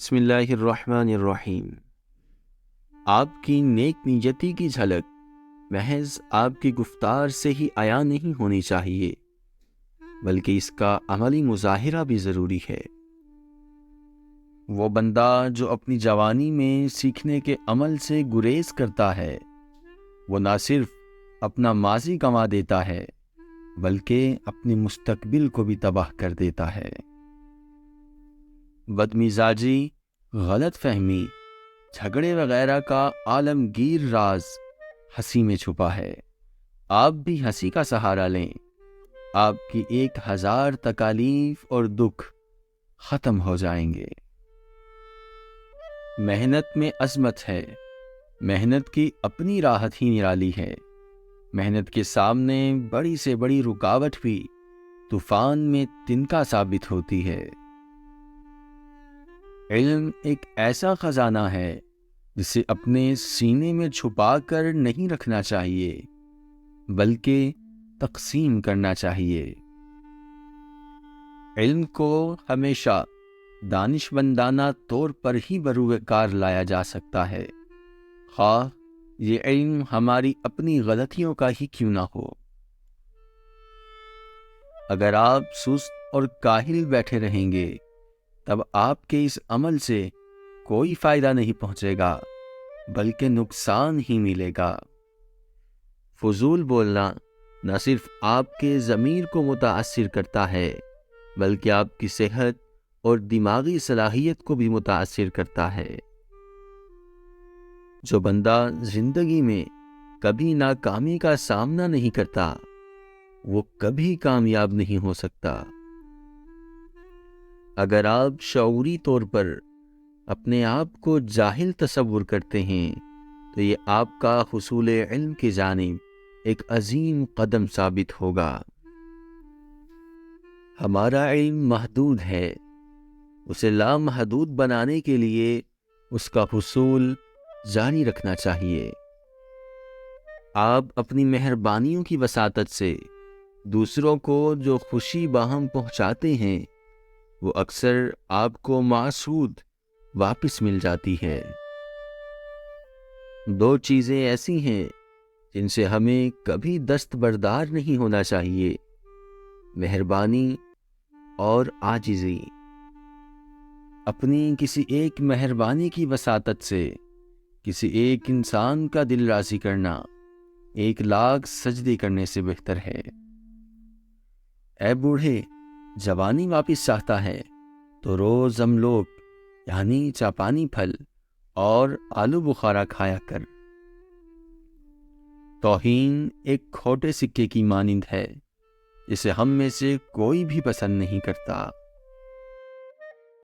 بسم اللہ الرحمن الرحیم۔ آپ کی نیک نیتی کی جھلک محض آپ کی گفتار سے ہی عیاں نہیں ہونی چاہیے، بلکہ اس کا عملی مظاہرہ بھی ضروری ہے۔ وہ بندہ جو اپنی جوانی میں سیکھنے کے عمل سے گریز کرتا ہے، وہ نہ صرف اپنا ماضی گنوا دیتا ہے بلکہ اپنے مستقبل کو بھی تباہ کر دیتا ہے۔ بدمزاجی، غلط فہمی، جھگڑے وغیرہ کا عالمگیر راز ہنسی میں چھپا ہے۔ آپ بھی ہنسی کا سہارا لیں، آپ کی 1000 تکالیف اور دکھ ختم ہو جائیں گے۔ محنت میں عظمت ہے، محنت کی اپنی راحت ہی نرالی ہے۔ محنت کے سامنے بڑی سے بڑی رکاوٹ بھی طوفان میں تنکا ثابت ہوتی ہے۔ علم ایک ایسا خزانہ ہے جسے اپنے سینے میں چھپا کر نہیں رکھنا چاہیے بلکہ تقسیم کرنا چاہیے۔ علم کو ہمیشہ دانشمندانہ طور پر ہی بروئے کار لایا جا سکتا ہے، خواہ یہ علم ہماری اپنی غلطیوں کا ہی کیوں نہ ہو۔ اگر آپ سست اور کاہل بیٹھے رہیں گے تب آپ کے اس عمل سے کوئی فائدہ نہیں پہنچے گا بلکہ نقصان ہی ملے گا۔ فضول بولنا نہ صرف آپ کے ضمیر کو متاثر کرتا ہے بلکہ آپ کی صحت اور دماغی صلاحیت کو بھی متاثر کرتا ہے۔ جو بندہ زندگی میں کبھی ناکامی کا سامنا نہیں کرتا وہ کبھی کامیاب نہیں ہو سکتا۔ اگر آپ شعوری طور پر اپنے آپ کو جاہل تصور کرتے ہیں تو یہ آپ کا حصول علم کی جانب ایک عظیم قدم ثابت ہوگا۔ ہمارا علم محدود ہے، اسے لامحدود بنانے کے لیے اس کا حصول جاری رکھنا چاہیے۔ آپ اپنی مہربانیوں کی وساطت سے دوسروں کو جو خوشی باہم پہنچاتے ہیں وہ اکثر آپ کو معسود واپس مل جاتی ہے۔ 2 چیزیں ایسی ہیں جن سے ہمیں کبھی دستبردار نہیں ہونا چاہیے: مہربانی اور عاجزی۔ اپنی کسی ایک مہربانی کی وساطت سے کسی ایک انسان کا دل راضی کرنا 1,00,000 سجدے کرنے سے بہتر ہے۔ اے بوڑھے، جوانی واپس چاہتا ہے تو روز املوک یعنی چاپانی پھل اور آلو بخارا کھایا کر۔ توہین ایک کھوٹے سکے کی مانند ہے جسے ہم میں سے کوئی بھی پسند نہیں کرتا۔